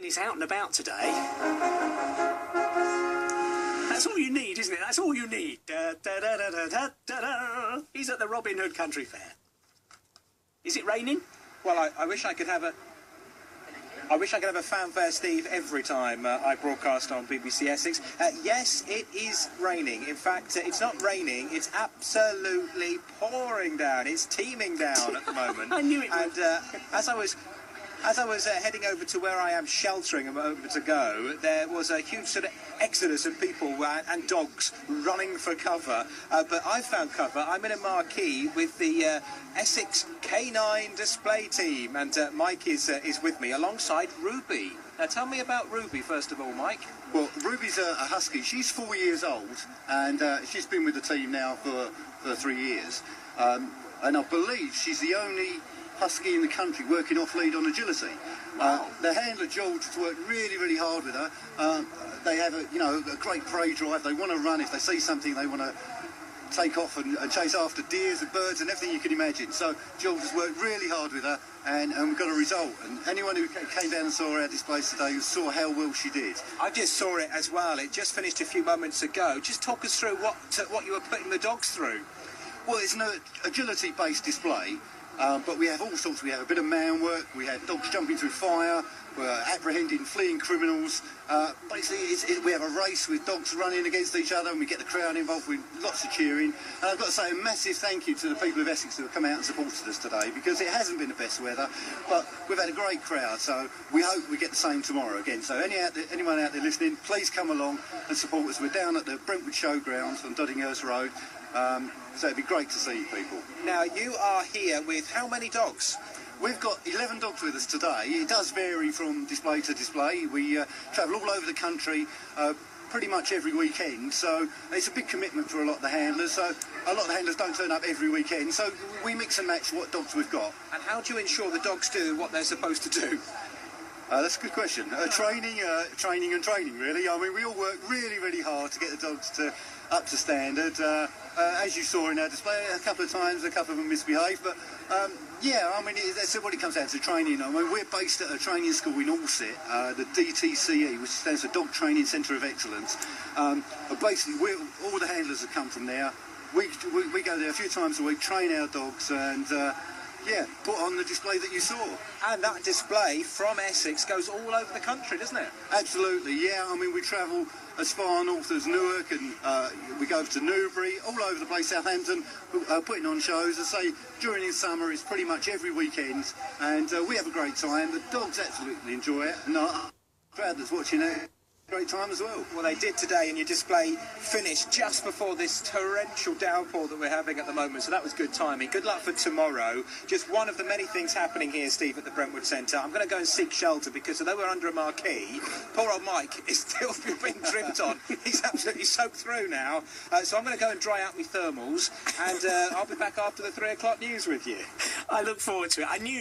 He's out and about today. That's all you need, isn't it? That's all you need. Da, da, da, da, da, da, da. He's at the Robin Hood Country Fair. Is it raining? Well, I wish I could have a... I wish I could have a fanfare, Steve, every time I broadcast on BBC Essex. Yes, it is raining. In fact, it's not raining, it's absolutely pouring down. It's teeming down at the moment. I knew it would. And as I was heading over to where I am sheltering a moment ago, there was a huge sort of exodus of people and dogs running for cover. But I found cover. I'm in a marquee with the Essex K9 display team, and Mike is with me alongside Ruby. Now, tell me about Ruby, first of all, Mike. Well, Ruby's a husky. She's 4 years old, and she's been with the team now for 3 years. And I believe she's the only husky in the country working off lead on agility. The handler George has worked really, really hard with her. They have a great prey drive. They want to run. If they see something, they want to take off and chase after deers and birds and everything you can imagine. So George has worked really hard with her, and we've got a result. And anyone who came down and saw our displays today saw how well she did. I just saw it as well. It just finished a few moments ago. Just talk us through what you were putting the dogs through. Well, it's an agility-based display. But we have all sorts. We have a bit of man work. We have dogs jumping through fire. We're apprehending fleeing criminals. Basically, we have a race with dogs running against each other, and we get the crowd involved with lots of cheering. And I've got to say a massive thank you to the people of Essex who have come out and supported us today, because it hasn't been the best weather, but we've had a great crowd. So we hope we get the same tomorrow again. So anyone out there listening, please come along and support us. We're down at the Brentwood Showgrounds on Doddinghurst Road. So it'd be great to see you people. Now, you are here with how many dogs? We've got 11 dogs with us today. It does vary from display to display. We travel all over the country pretty much every weekend, so it's a big commitment for a lot of the handlers. So a lot of the handlers don't turn up every weekend, so we mix and match what dogs we've got. And how do you ensure the dogs do what they're supposed to do? That's a good question. Training and training, really. I mean, we all work really, really hard to get the dogs up to standard. As you saw in our display, a couple of times, a couple of them misbehaved, but yeah, I mean, that's what it comes down to, training. I mean, we're based at a training school in Alsett, the DTCE, which stands for Dog Training Centre of Excellence. Basically, all the handlers have come from there. We go there a few times a week, train our dogs, and yeah, put on the display that you saw. And that display from Essex goes all over the country, doesn't it? Absolutely, yeah. I mean, we travel as far north as Newark, and we go over to Newbury, all over the place, Southampton, putting on shows. I say, during the summer, it's pretty much every weekend, and we have a great time. The dogs absolutely enjoy it, and the crowd that's watching it, great time as well. Well, they did today, and your display finished just before this torrential downpour that we're having at the moment, so that was good timing. Good luck for tomorrow. Just one of the many things happening here, Steve, at the Brentwood Centre. I'm going to go and seek shelter, because although we're under a marquee, poor old Mike is still being dripped on. He's absolutely soaked through now. So I'm going to go and dry out my thermals, and I'll be back after the 3 o'clock news with you. I look forward to it. I knew